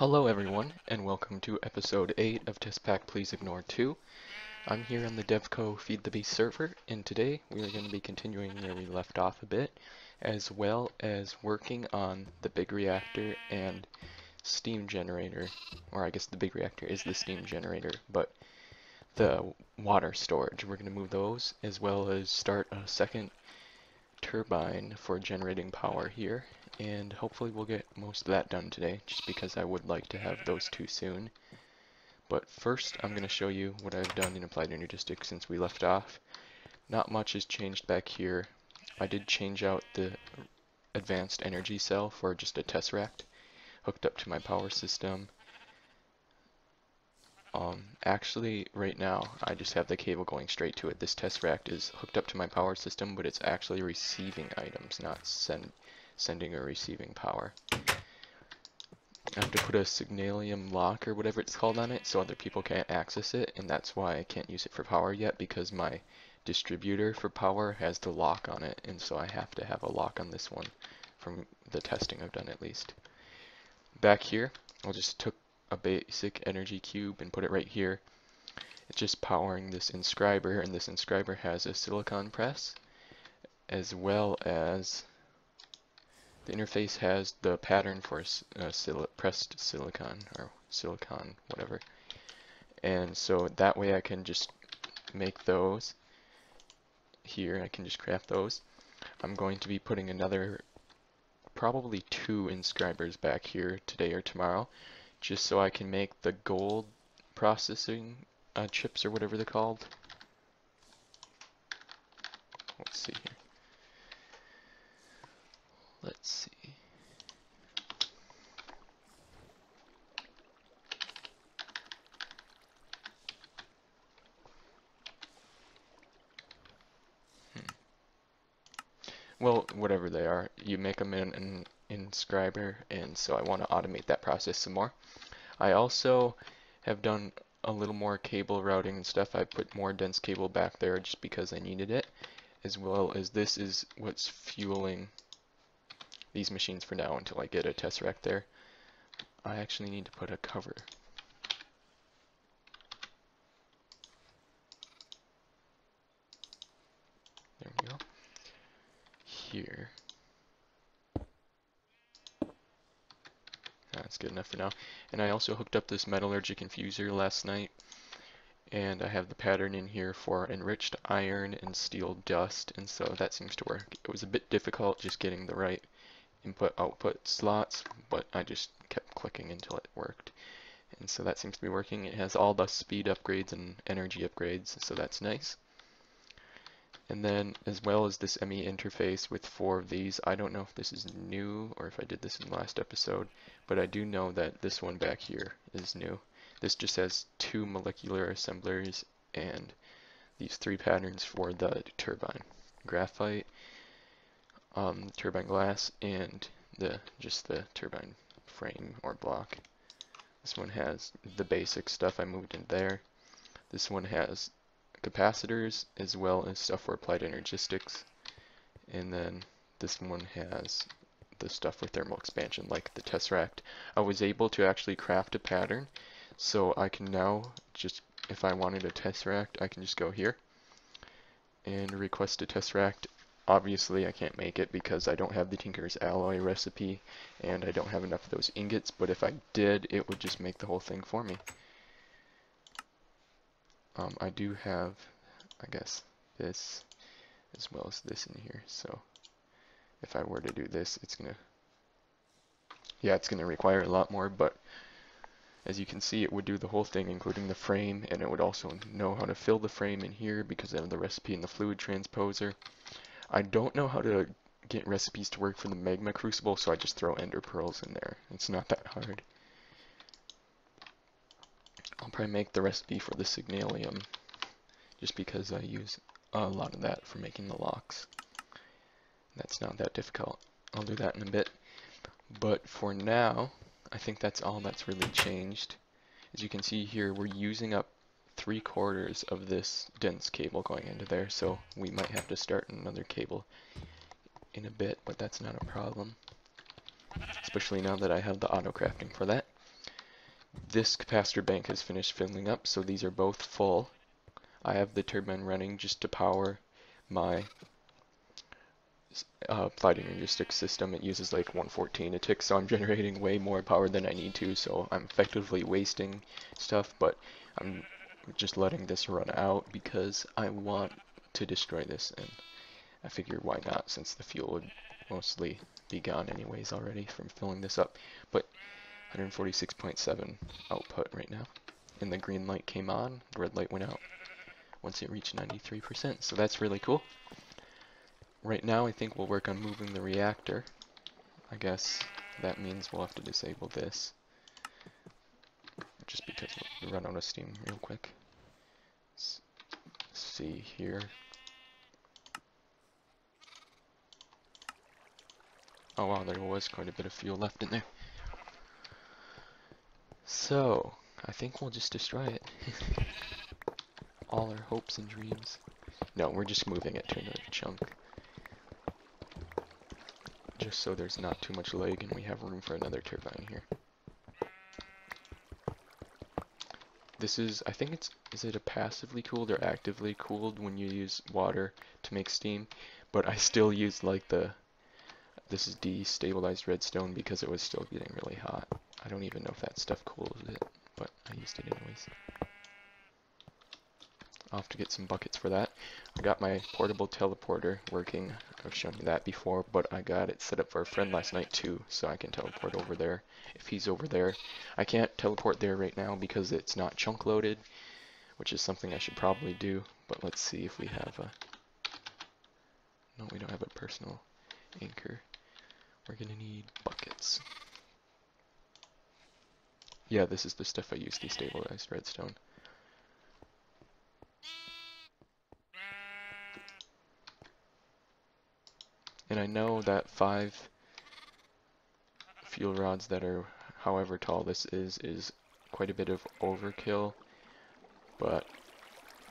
Hello everyone, and welcome to episode 8 of Test Pack Please Ignore 2. I'm here on the DevCo Feed the Beast server, and today we are going to be continuing where we left off a bit, as well as working on the big reactor and steam generator, or I guess the big reactor is the steam generator, but the water storage. We're going to move those, as well as start a second turbine for generating power here, and hopefully we'll get most of that done today, just because I would like to have those two soon. But first, I'm going to show you what I've done in Applied Energistics since we left off. Not much has changed back here. I did change out the advanced energy cell for just a tesseract hooked up to my power system. Actually, right now, I just have the cable going straight to it. This tesseract is hooked up to my power system, but it's actually receiving items, not sending or receiving power. I have to put a signalium lock or whatever it's called on it so other people can't access it, and that's why I can't use it for power yet, because my distributor for power has the lock on it, and so I have to have a lock on this one from the testing I've done at least. Back here, I just took a basic energy cube and put it right here. It's just powering this inscriber, and this inscriber has a silicon press, as well as the interface has the pattern for pressed silicon, or silicon, whatever. And so that way I can just make those here. I can just craft those. I'm going to be putting another, probably 2 inscribers back here today or tomorrow, just so I can make the gold processing chips or whatever they're called. Let's see here. Let's see. Well, whatever they are, you make them in an inscriber, and so I want to automate that process some more. I also have done a little more cable routing and stuff. I put more dense cable back there just because I needed it, as well as this is what's fueling these machines for now until I get a tesseract there. I actually need to put a cover. There we go. Here. That's good enough for now. And I also hooked up this metallurgic infuser last night, and I have the pattern in here for enriched iron and steel dust, and so that seems to work. It was a bit difficult just getting the right input-output slots, but I just kept clicking until it worked. And so that seems to be working. It has all the speed upgrades and energy upgrades, so that's nice. And then, as well as this ME interface with 4 of these, I don't know if this is new or if I did this in the last episode, but I do know that this one back here is new. This just has 2 molecular assemblers and these 3 patterns for the turbine. Graphite, turbine glass, and just the turbine frame or block. This one has the basic stuff I moved in there. This one has capacitors as well as stuff for applied energistics, and then this one has the stuff for thermal expansion like the tesseract. I was able to actually craft a pattern, so I can now just, if I wanted a tesseract, I can just go here and request a tesseract. Obviously I can't make it because I don't have the Tinker's alloy recipe and I don't have enough of those ingots, but if I did, it would just make the whole thing for me. I do have, I guess, this as well as this in here, so if I were to do this, it's gonna require a lot more, but as you can see, it would do the whole thing, including the frame, and it would also know how to fill the frame in here because I have the recipe in the fluid transposer. I don't know how to get recipes to work for the magma crucible, so I just throw ender pearls in there. It's not that hard. I'll probably make the recipe for the signalium just because I use a lot of that for making the locks. That's not that difficult. I'll do that in a bit. But for now, I think that's all that's really changed. As you can see here, we're using up 3/4 of this dense cable going into there, so we might have to start another cable in a bit, but that's not a problem. Especially now that I have the auto crafting for that. this capacitor bank has finished filling up, so these are both full. I have the turbine running just to power my applied energy stick system. It uses like 114 a tick, so I'm generating way more power than I need to, so I'm effectively wasting stuff, but I'm just letting this run out because I want to destroy this, and I figure why not, since the fuel would mostly be gone anyways already from filling this up. But 146.7 output right now, and the green light came on, the red light went out once it reached 93%, so that's really cool. Right now I think we'll work on moving the reactor. I guess that means we'll have to disable this, just because we'll run out of steam real quick. Let's see here. Oh wow, there was quite a bit of fuel left in there. So, I think we'll just destroy it. All our hopes and dreams. No, we're just moving it to another chunk. Just so there's not too much lag and we have room for another turbine here. This is, I think it's, is it a passively cooled or actively cooled when you use water to make steam? But I still use like this is destabilized redstone because it was still getting really hot. I don't even know if that stuff cools it, but I used it anyways. I'll have to get some buckets for that. I got my portable teleporter working. I've shown you that before, but I got it set up for a friend last night too, so I can teleport over there if he's over there. I can't teleport there right now because it's not chunk loaded, which is something I should probably do, but let's see if we have a... No, we don't have a personal anchor. We're gonna need buckets. Yeah, this is the stuff I use, destabilized redstone. And I know that 5 fuel rods that are however tall this is quite a bit of overkill, but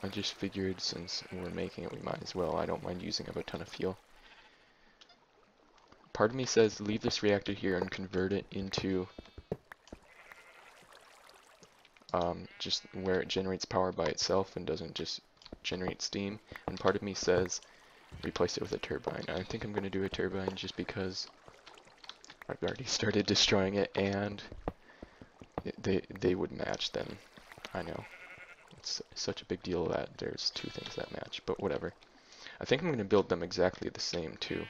I just figured since we're making it, we might as well. I don't mind using up a ton of fuel. Part of me says leave this reactor here and convert it into just where it generates power by itself and doesn't just generate steam. And part of me says replace it with a turbine. I think I'm going to do a turbine just because I've already started destroying it, and they would match then. I know. It's such a big deal that there's 2 things that match, but whatever. I think I'm going to build them exactly the same too.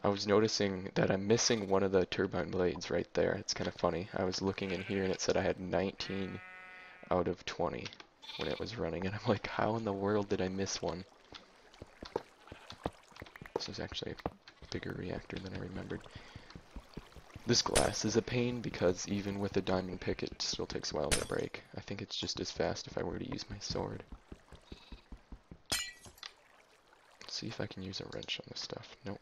I was noticing that I'm missing one of the turbine blades right there. It's kind of funny. I was looking in here and it said I had 19 out of 20 when it was running, and I'm like, how in the world did I miss one? This is actually a bigger reactor than I remembered. This glass is a pain because even with a diamond pick it still takes a while to break. I think it's just as fast if I were to use my sword. Let's see if I can use a wrench on this stuff. Nope.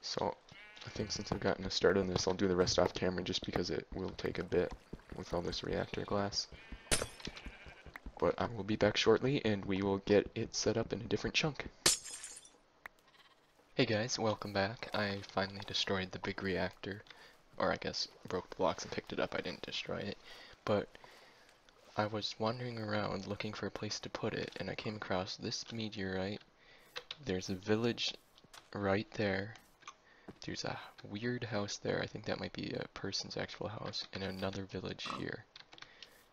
So I think since I've gotten a start on this, I'll do the rest off camera just because it will take a bit with all this reactor glass. But I will be back shortly and we will get it set up in a different chunk. Hey guys, welcome back. I finally destroyed the big reactor, or I guess broke the blocks and picked it up. I didn't destroy it, but I was wandering around looking for a place to put it, and I came across this meteorite. There's a village right there. There's a weird house there. I think that might be a person's actual house, and another village here.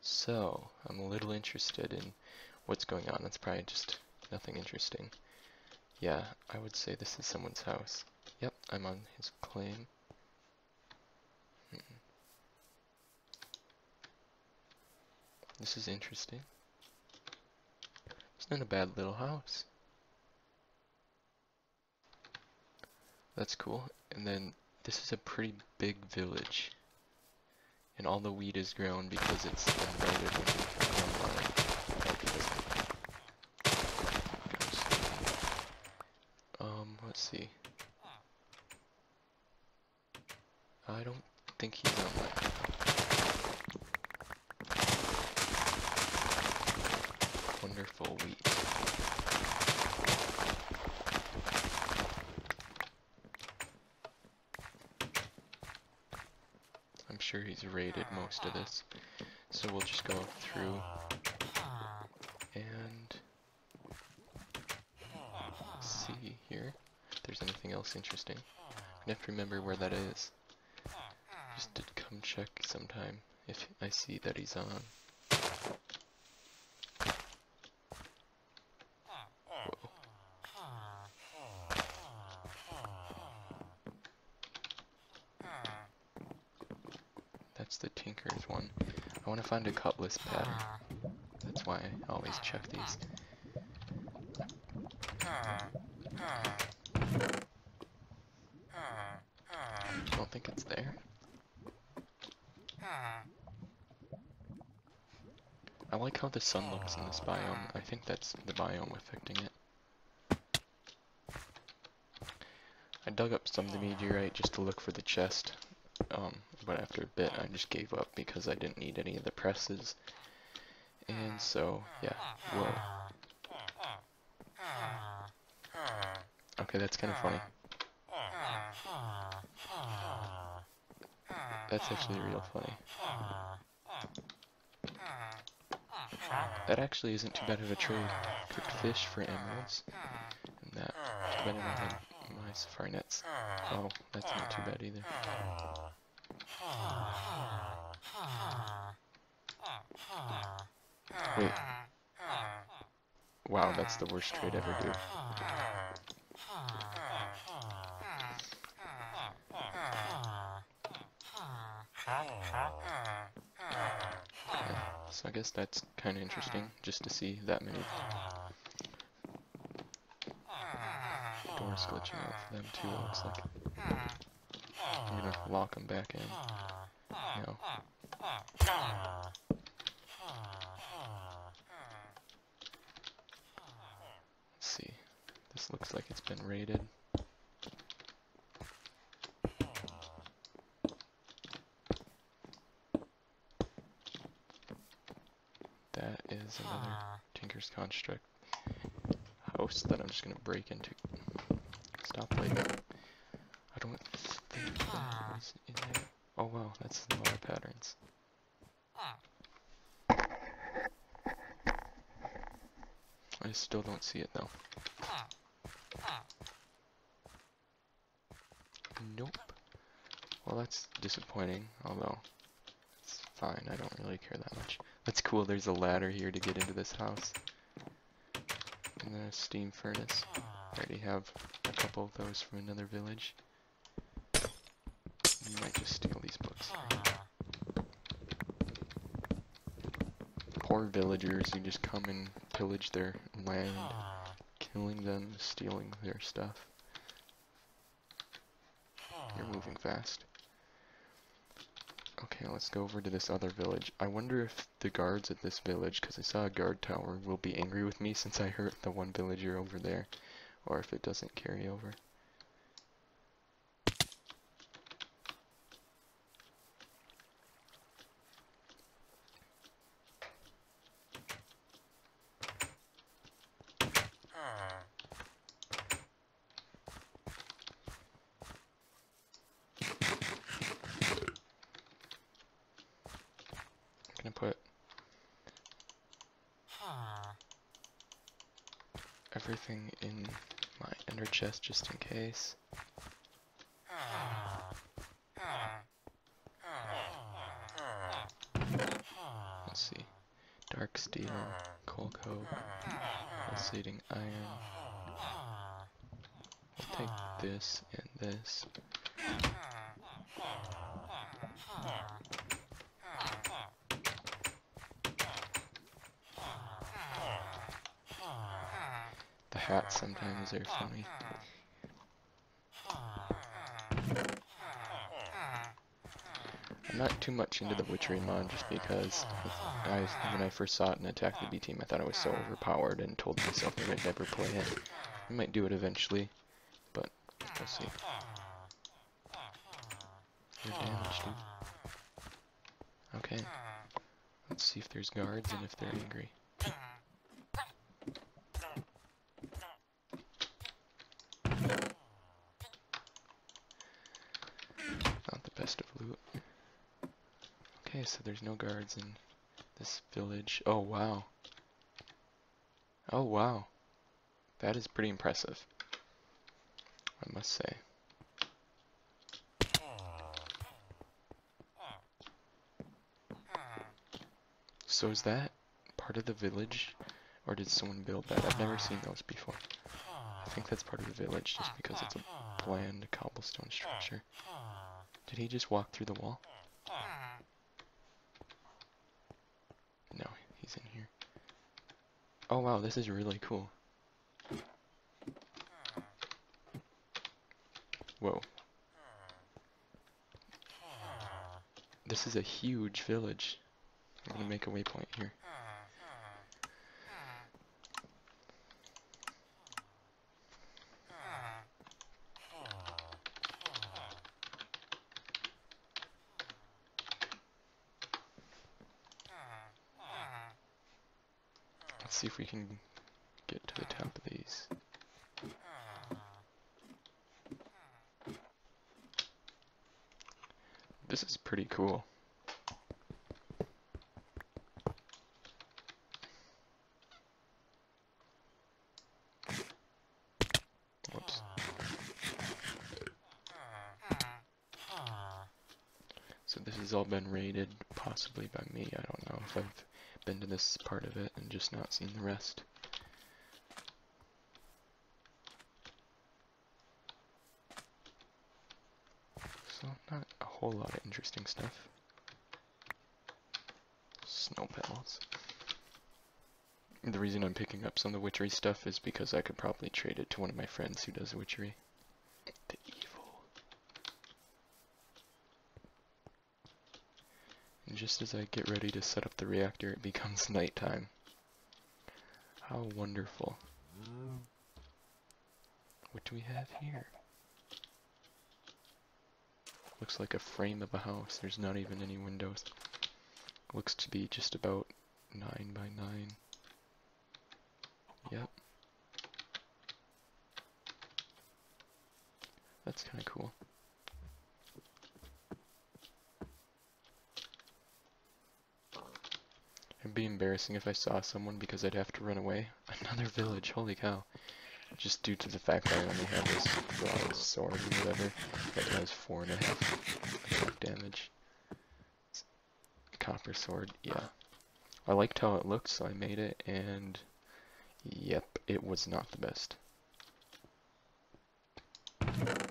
So, I'm a little interested in what's going on. That's probably just nothing interesting. Yeah, I would say this is someone's house. Yep, I'm on his claim. This is interesting. It's not a bad little house. That's cool. And then this is a pretty big village. And all the wheat is grown because it's invited when we come online. Let's see. I don't think he's online. Wonderful wheat. sure he's raided most of this. So we'll just go through and see here if there's anything else interesting. I have to remember where that is. Just to come check sometime if I see that he's on. Whoa. That's the Tinker's one. I want to find a cutlass pattern. That's why I always check these. Don't think it's there. I like how the sun looks in this biome. I think that's the biome affecting it. I dug up some of the meteorite just to look for the chest, but after a bit I just gave up because I didn't need any of the presses. And so, yeah, whoa. Okay, that's kind of funny. That's actually real funny. That actually isn't too bad of a trade. Cooked fish for emeralds, and that better than I had my safari nets. Oh, that's not too bad either. Wait. Wow, that's the worst trade ever, dude. Okay, so I guess that's kind of interesting, just to see that many doors glitching out for them too, it looks like. I'm gonna lock them back in. No. Let's see. This looks like it's been raided. That is another Tinker's Construct house that I'm just gonna break into. Stop waiting. I don't think that was in there. Oh wow, that's some more patterns. I still don't see it though. Nope. Well, that's disappointing, although it's fine, I don't really care that much. That's cool, there's a ladder here to get into this house. And then a steam furnace. I already have a couple of those from another village. You might just steal these books. Poor villagers who just come and pillage their land, killing them, stealing their stuff. You're moving fast. Okay, let's go over to this other village. I wonder if the guards at this village, because I saw a guard tower, will be angry with me since I hurt the one villager over there, or if it doesn't carry over. I'm gonna put everything in my ender chest just in case. Let's see. Dark steel, coal coke, pulsating iron. We'll take this and this. The hats sometimes are funny. I'm not too much into the Witchery mod just because when I first saw it in Attack the B Team, I thought it was so overpowered and told myself I would never play it. I might do it eventually, but we'll see. You're damaged, dude. Okay. Let's see if there's guards and if they're angry. Not the best of loot. Okay, so there's no guards in this village. Oh wow. Oh wow. That is pretty impressive, I must say. So is that part of the village, or did someone build that? I've never seen those before. I think that's part of the village just because it's a bland cobblestone structure. Did he just walk through the wall? No, he's in here. Oh wow, this is really cool. Whoa. This is a huge village. I'm gonna make a waypoint here. Let's see if we can get to the top of these. This is pretty cool. Whoops. So this has all been raided, possibly by me. I don't know if I've been to this part of it and just not seen the rest. So not a whole lot of interesting stuff. Snow petals. The reason I'm picking up some of the witchery stuff is because I could probably trade it to one of my friends who does witchery. The evil. And just as I get ready to set up the reactor, it becomes nighttime. How wonderful. What do we have here? Looks like a frame of a house. There's not even any windows. Looks to be just about 9 by 9. Yep. That's kind of cool. It'd be embarrassing if I saw someone because I'd have to run away. Another village, holy cow. Just due to the fact that I only have this bronze sword or whatever that does 4.5 attack damage. Copper sword, yeah. I liked how it looked, so I made it, and yep, it was not the best. From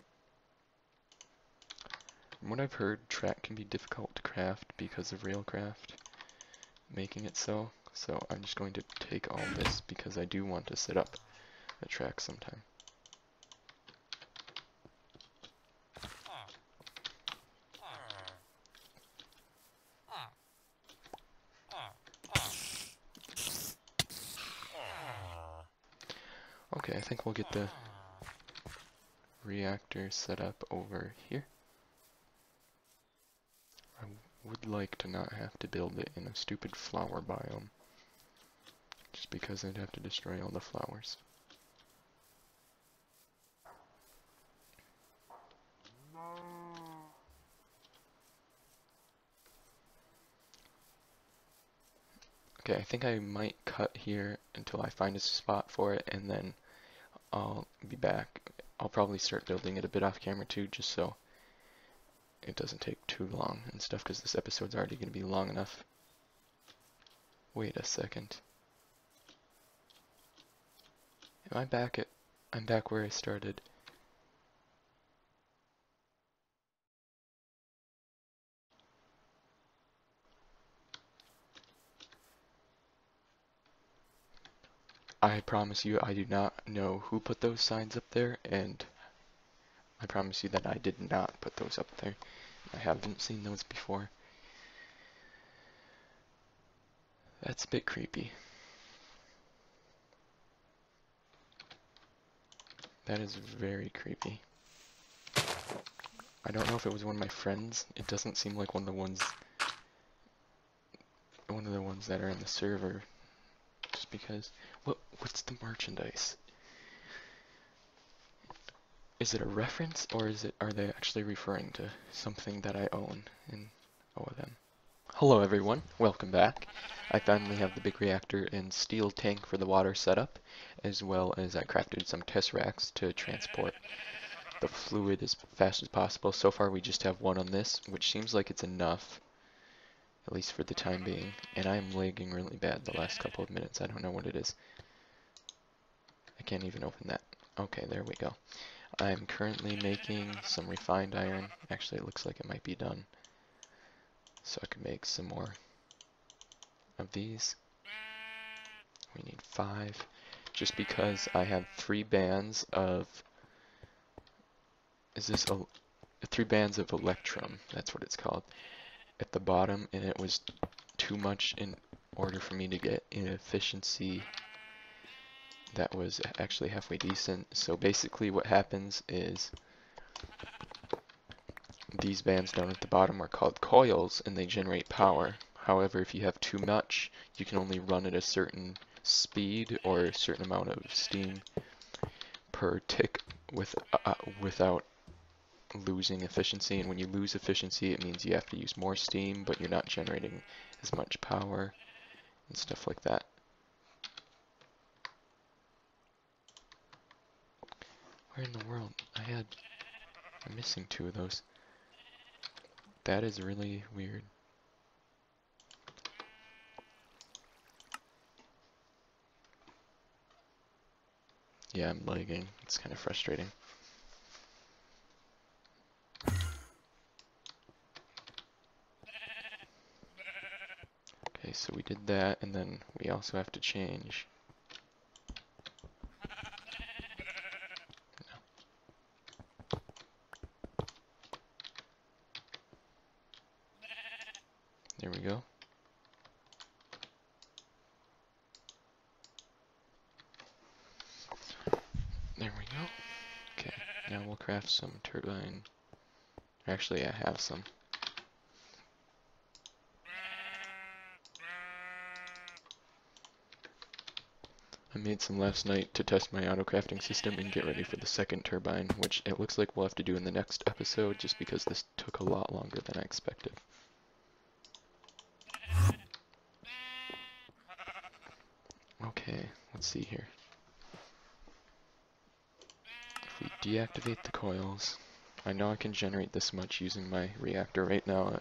what I've heard, track can be difficult to craft because of railcraft making it so. So I'm just going to take all this because I do want to set up a track sometime. Okay, I think we'll get the reactor set up over here. I would like to not have to build it in a stupid flower biome, just because I'd have to destroy all the flowers. Okay, I think I might cut here until I find a spot for it, and then I'll be back. I'll probably start building it a bit off camera too, just so it doesn't take too long and stuff, because this episode's already going to be long enough. Wait a second. Am I back at... I'm back where I started. I promise you I do not know who put those signs up there, and I promise you that I did not put those up there. I haven't seen those before. That's a bit creepy. That is very creepy. I don't know if it was one of my friends. It doesn't seem like one of the ones that are in the server. Just because what's the merchandise? Is it a reference, or are they actually referring to something that I own in OLM? Hello everyone, welcome back. I finally have the big reactor and steel tank for the water setup, as well as I crafted some test racks to transport the fluid as fast as possible. So far we just have one on this, which seems like it's enough, at least for the time being. And I'm lagging really bad the last couple of minutes, I don't know what it is. I can't even open that. Okay, there we go. I'm currently making some refined iron. Actually, it looks like it might be done. So I can make some more of these. We need 5, just because I have 3 bands of, is this a, 3 bands of electrum, that's what it's called, at the bottom, and it was too much in order for me to get an efficiency that was actually halfway decent. So basically what happens is these bands down at the bottom are called coils and they generate power. However, if you have too much, you can only run at a certain speed or a certain amount of steam per tick without losing efficiency. And when you lose efficiency, it means you have to use more steam, but you're not generating as much power and stuff like that. Where in the world? I'm missing 2 of those. That is really weird. Yeah, I'm lagging. It's kind of frustrating. Okay, so we did that, and then we also have to change. There we go. There we go. Okay, now we'll craft some turbine. Actually, I have some. I made some last night to test my auto crafting system and get ready for the second turbine, which it looks like we'll have to do in the next episode just because this took a lot longer than I expected. Okay, let's see here. If we deactivate the coils, I know I can generate this much using my reactor right now.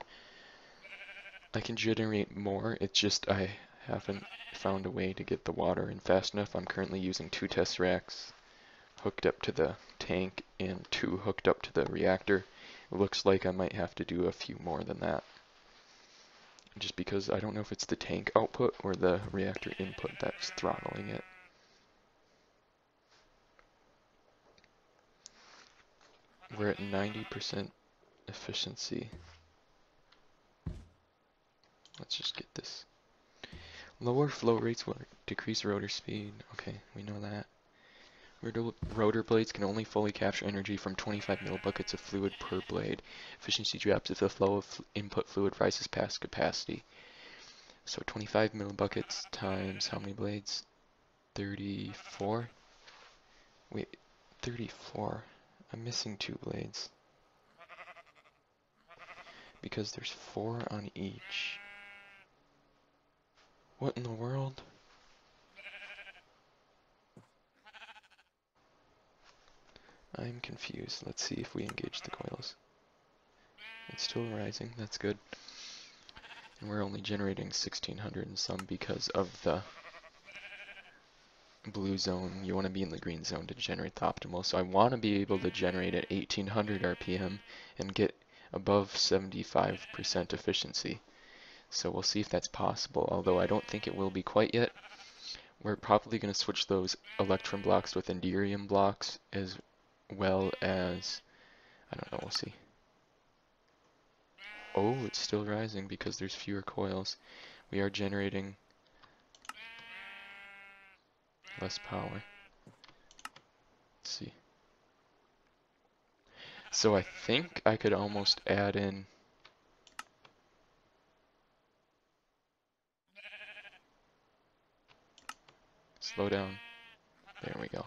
I can generate more, it's just I haven't found a way to get the water in fast enough. I'm currently using 2 test racks hooked up to the tank and 2 hooked up to the reactor. It looks like I might have to do a few more than that, just because I don't know if it's the tank output or the reactor input that's throttling it. We're at 90% efficiency. Let's just get this. Lower flow rates will decrease rotor speed. Okay, we know that. Rotor blades can only fully capture energy from 25 millibuckets of fluid per blade. Efficiency drops if the flow of input fluid rises past capacity. So 25 millibuckets times how many blades? 34? Wait, 34. I'm missing 2 blades. Because there's 4 on each. What in the world? I'm confused. Let's see if we engage the coils. It's still rising, that's good. And we're only generating 1600 and some because of the blue zone. You want to be in the green zone to generate the optimal. So I want to be able to generate at 1800 RPM and get above 75% efficiency. So we'll see if that's possible, although I don't think it will be quite yet. We're probably going to switch those electrum blocks with enderium blocks as well as, I don't know, we'll see. Oh, it's still rising because there's fewer coils. We are generating less power. Let's see. So I think I could almost add in slow down. There we go.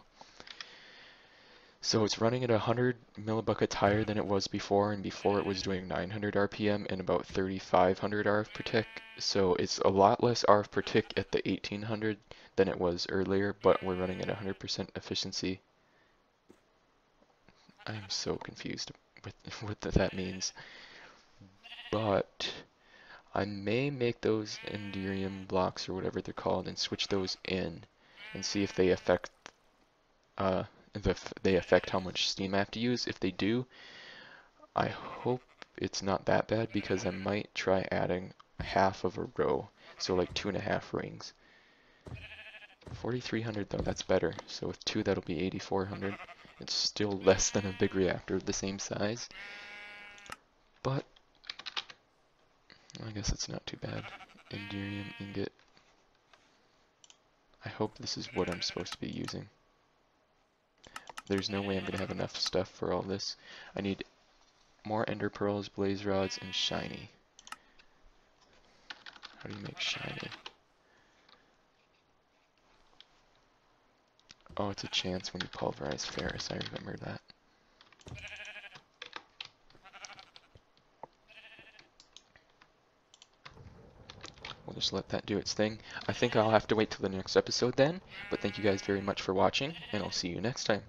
So it's running at 100 millibuckets higher than it was before, and before it was doing 900 RPM and about 3,500 RF per tick. So it's a lot less RF per tick at the 1800 than it was earlier, but we're running at 100% efficiency. I'm so confused with what that means. But I may make those Enderium blocks or whatever they're called and switch those in and see if they affect they affect how much steam I have to use. If they do, I hope it's not that bad because I might try adding half of a row, so like 2.5 rings. 4,300 though, that's better. So with 2 that'll be 8,400. It's still less than a big reactor of the same size, but I guess it's not too bad. Enderium ingot. I hope this is what I'm supposed to be using. There's no way I'm gonna have enough stuff for all this. I need more ender pearls, blaze rods, and shiny. How do you make shiny? Oh, it's a chance when you pulverize ferrous. I remember that. We'll just let that do its thing. I think I'll have to wait till the next episode then, but thank you guys very much for watching, and I'll see you next time.